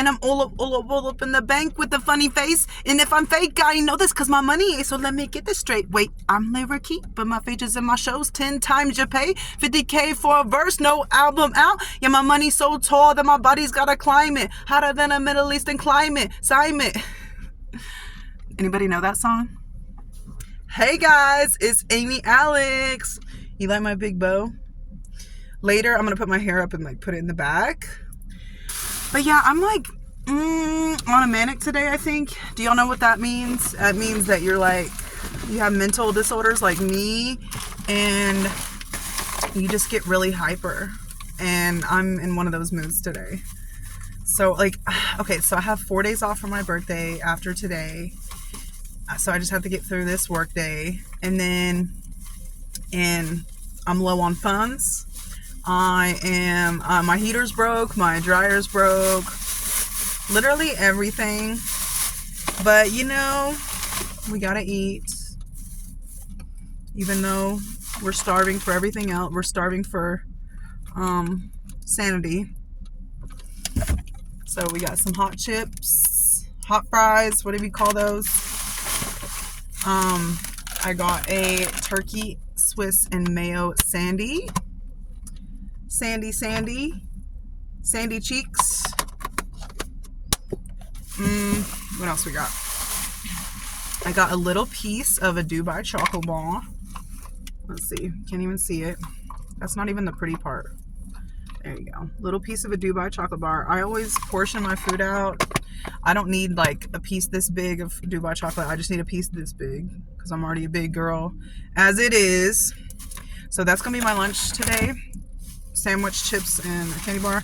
And I'm all up in the bank with a funny face. And if I'm fake, I know this because my money is. So let me get this straight. Wait, I'm lyric-y, but my features in my shows 10 times you pay. 50K for a verse, no album out. Yeah, my money's so tall that my body's gotta climb it. Hotter than a Middle Eastern climate. Simon. Anybody know that song? Hey guys, it's Amy Alex. You like my big bow? Later, I'm gonna put my hair up and like put it in the back. But yeah, I'm like on a manic today, I think. Do y'all know what that means? That means that you're like, you have mental disorders like me, and you just get really hyper. And I'm in one of those moods today. So like, okay, so I have 4 days off for my birthday after today. So I just have to get through this work day. And I'm low on funds. I am, my heater's broke, my dryer's broke, literally everything. But you know, we gotta eat. Even though we're starving for everything else, we're starving for sanity. So we got some hot chips, hot fries, whatever you call those. I got a turkey Swiss and mayo sandy cheeks. What else we got? I got a little piece of a Dubai chocolate bar. Let's see, can't even see it. That's not even the pretty part. There you go, little piece of a Dubai chocolate bar. I always portion my food out. I don't need like a piece this big of Dubai chocolate. I just need a piece this big because I'm already a big girl as it is. So that's gonna be my lunch today. Sandwich, chips, and a candy bar.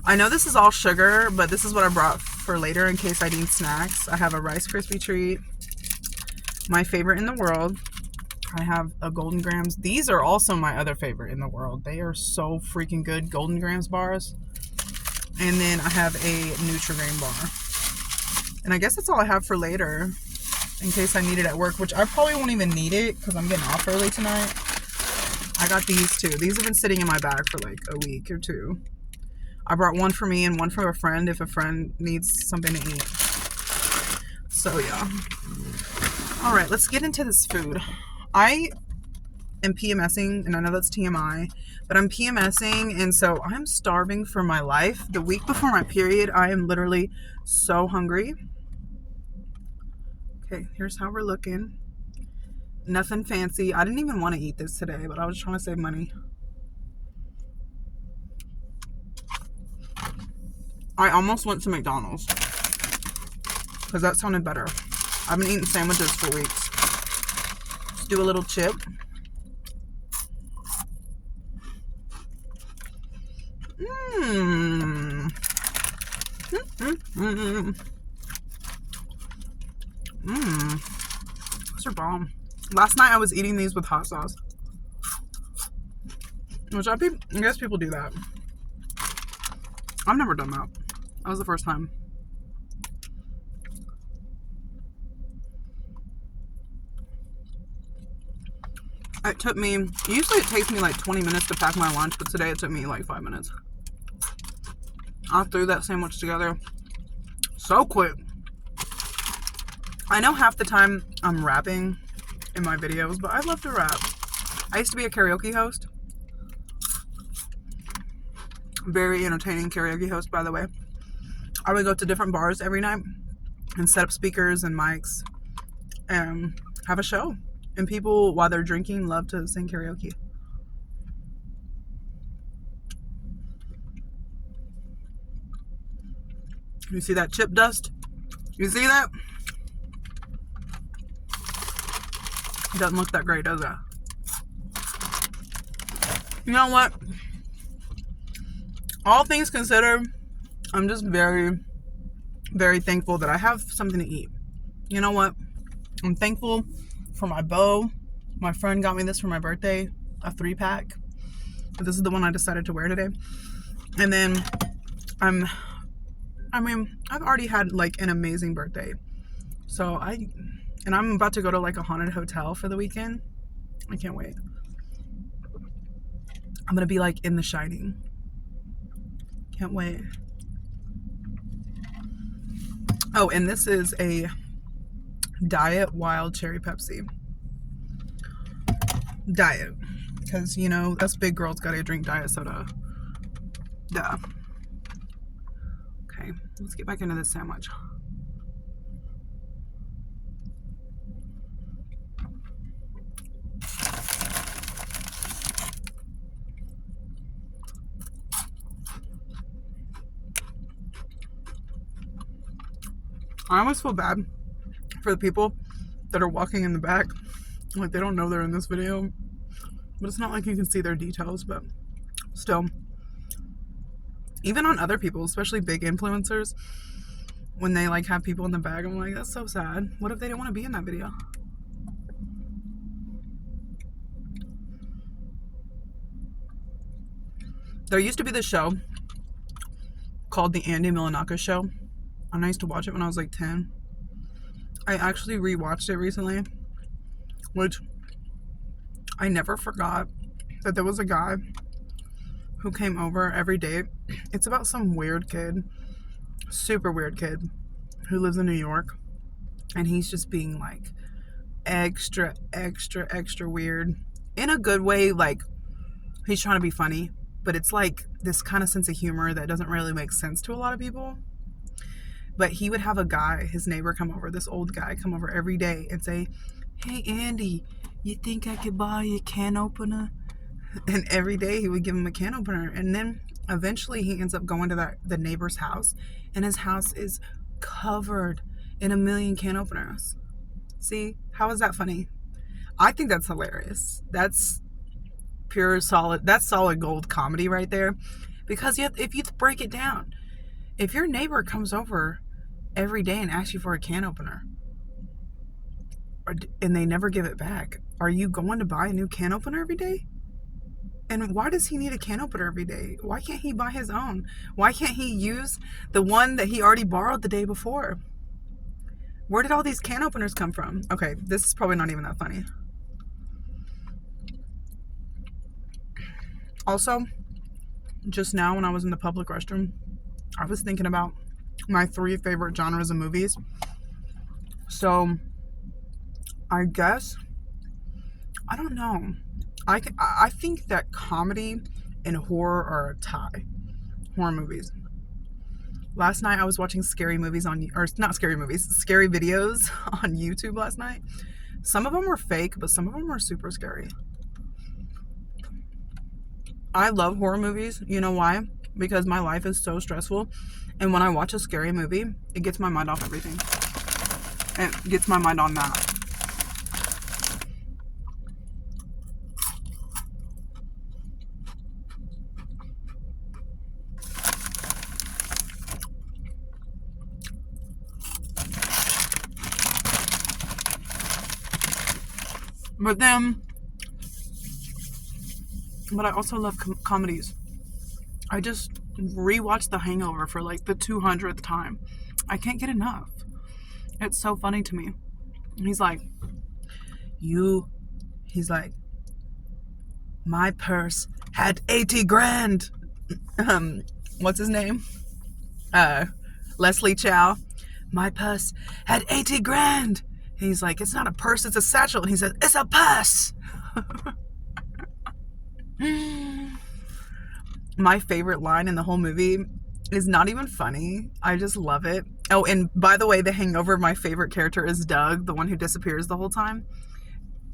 I know this is all sugar, but this is what I brought for later in case I need snacks. I have a Rice Krispie treat, my favorite in the world. I have a Golden Grams. These are also my other favorite in the world. They are so freaking good, Golden Grams bars. And then I have a Nutri-Grain bar. And I guess that's all I have for later in case I need it at work, which I probably won't even need it because I'm getting off early tonight. I got these two. These have been sitting in my bag for like a week or two. I brought one for me and one for a friend if a friend needs something to eat. So yeah. All right, let's get into this food. I am PMSing, and I know that's TMI, but I'm PMSing, and so I'm starving for my life. The week before my period, I am literally so hungry. Okay, here's how we're looking. Nothing fancy. I didn't even want to eat this today, but I was trying to save money. I almost went to McDonald's because that sounded better. I've been eating sandwiches for weeks. Let's do a little chip. Those are bomb. Last night I was eating these with hot sauce, which I guess people do that. I've never done that. That was the first time. It took me, usually it takes me like 20 minutes to pack my lunch, but today it took me like 5 minutes. I threw that sandwich together so quick. I know half the time I'm rapping in my videos, but I love to rap. I used to be a karaoke host. Very entertaining karaoke host, by the way. I would go to different bars every night and set up speakers and mics and have a show. And people, while they're drinking, love to sing karaoke. You see that chip dust? You see that? It doesn't look that great, does it? You know what? All things considered, I'm just very, very thankful that I have something to eat. You know what? I'm thankful for my bow. My friend got me this for my birthday, a 3-pack. This is the one I decided to wear today. And then I've already had like an amazing birthday. So I'm about to go to like a haunted hotel for the weekend. I can't wait. I'm gonna be like in The Shining. Can't wait. Oh, and this is a Diet Wild Cherry Pepsi. Diet. Because, you know, us big girls gotta drink diet soda. Duh. Okay, let's get back into this sandwich. I almost feel bad for the people that are walking in the back. Like, they don't know they're in this video. But it's not like you can see their details, but still. Even on other people, especially big influencers, when they like have people in the back, I'm like, that's so sad. What if they didn't want to be in that video? There used to be this show called The Andy Milonakis Show. And I used to watch it when I was like 10. I actually rewatched it recently, which I never forgot that there was a guy who came over every day. It's about some weird kid, super weird kid, who lives in New York. And he's just being like extra weird. In a good way, like he's trying to be funny. But it's like this kind of sense of humor that doesn't really make sense to a lot of people. But he would have a guy, his neighbor, come over, this old guy, come over every day and say, hey, Andy, you think I could buy you a can opener? And every day he would give him a can opener. And then eventually he ends up going to the neighbor's house. And his house is covered in a million can openers. See? How is that funny? I think that's hilarious. That's pure solid. That's solid gold comedy right there. Because if you break it down, if your neighbor comes over every day and asks you for a can opener, and they never give it back, are you going to buy a new can opener every day? And why does he need a can opener every day? Why can't he buy his own? Why can't he use the one that he already borrowed the day before? Where did all these can openers come from? Okay, this is probably not even that funny. Also, just now when I was in the public restroom, I was thinking about my 3 favorite genres of movies. So, I guess, I don't know. I think that comedy and horror are a tie. Horror movies. Last night I was watching scary movies scary videos on YouTube last night. Some of them were fake, but some of them were super scary. I love horror movies. You know why? Because my life is so stressful. And when I watch a scary movie, it gets my mind off everything. And it gets my mind on that. But I also love comedies. I just rewatched The Hangover for like the 200th time. I can't get enough. It's so funny to me. He's like, my purse had 80 grand. What's his name? Leslie Chow. My purse had 80 grand. He's like, it's not a purse, it's a satchel. And he says, it's a purse. My favorite line in the whole movie is not even funny. I just love it. Oh, and by the way, The Hangover, my favorite character is Doug, the one who disappears the whole time.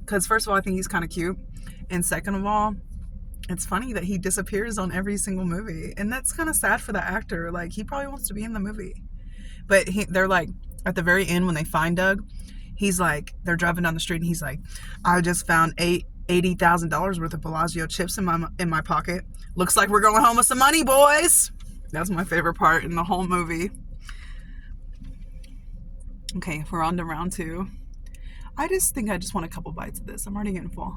Because first of all, I think he's kind of cute. And second of all, it's funny that he disappears on every single movie. And that's kind of sad for the actor. Like, he probably wants to be in the movie. But they're like, at the very end when they find Doug, he's like, they're driving down the street and he's like, I just found $80,000 worth of Bellagio chips in my pocket. Looks like we're going home with some money, boys. That's my favorite part in the whole movie. Okay, we're on to round 2. I just think I just want a couple bites of this. I'm already getting full.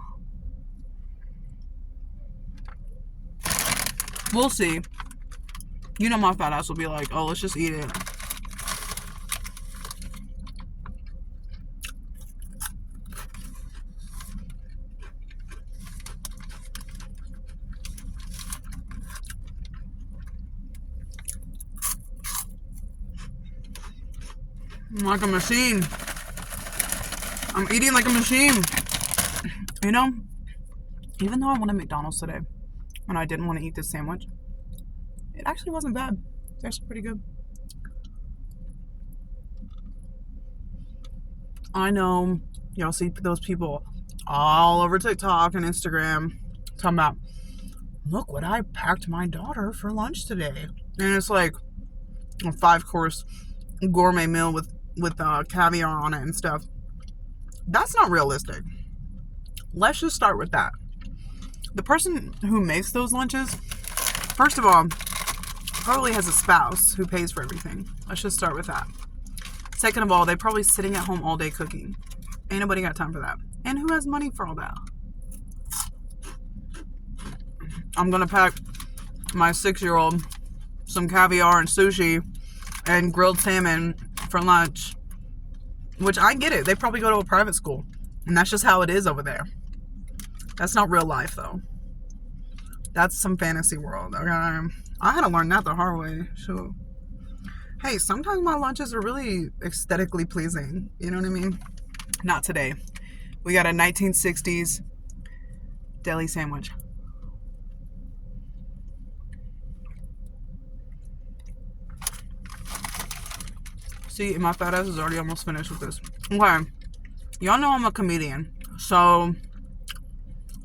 We'll see. You know my fat ass will be like, oh, let's just eat it. I'm like a machine. I'm eating like a machine. You know, even though I wanted McDonald's today and I didn't want to eat this sandwich, it actually wasn't bad. It's actually pretty good. I know y'all see those people all over TikTok and Instagram talking about, look what I packed my daughter for lunch today. And it's like a 5-course gourmet meal with caviar on it and stuff. That's not realistic. Let's just start with that. The person who makes those lunches, first of all, probably has a spouse who pays for everything. Let's just start with that. Second of all, they're probably sitting at home all day cooking. Ain't nobody got time for that. And who has money for all that? I'm gonna pack my 6-year-old some caviar and sushi and grilled salmon for lunch. Which, I get it. They probably go to a private school. And that's just how it is over there. That's not real life, though. That's some fantasy world. Okay? I had to learn that the hard way. Sure. Hey, sometimes my lunches are really aesthetically pleasing. You know what I mean? Not today. We got a 1960s deli sandwich. See, my fat ass is already almost finished with this. Okay. Y'all know I'm a comedian. So,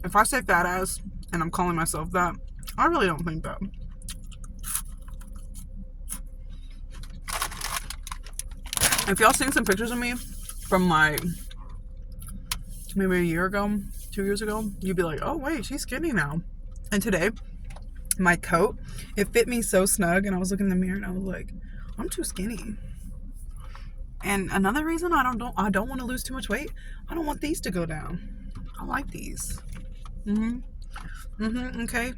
if I say fat ass and I'm calling myself that, I really don't think that. If y'all seen some pictures of me from like maybe a year ago, 2 years ago, you'd be like, oh wait, she's skinny now. And today, my coat, it fit me so snug, and I was looking in the mirror and I was like, I'm too skinny. And another reason I don't want to lose too much weight, I don't want these to go down. I like these. Okay.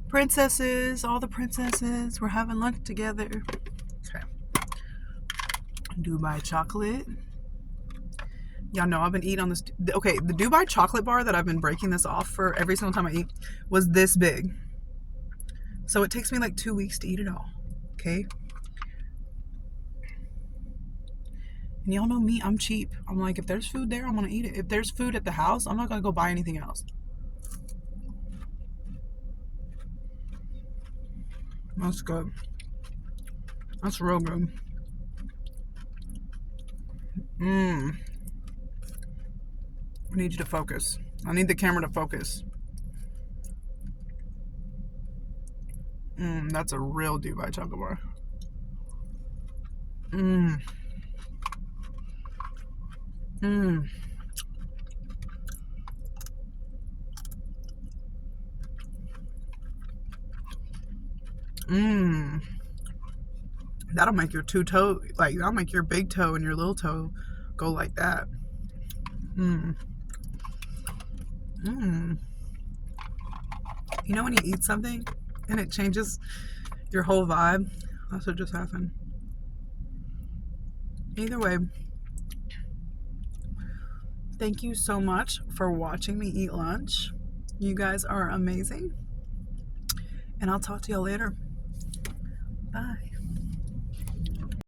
Princesses, all the princesses, we're having lunch together. Okay. Dubai chocolate. Y'all know I've been eating on this. Okay, the Dubai chocolate bar that I've been breaking this off for every single time I eat was this big. So it takes me like 2 weeks to eat it all. Okay. And y'all know me, I'm cheap. I'm like, if there's food there, I'm gonna eat it. If there's food at the house, I'm not gonna go buy anything else. That's good. That's real good. I need you to focus. I need the camera to focus. That's a real Dubai chocolate bar. That'll make your that'll make your big toe and your little toe go like that. You know when you eat something and it changes your whole vibe? That's what just happened. Either way, thank you so much for watching me eat lunch. You guys are amazing. And I'll talk to y'all later. Bye.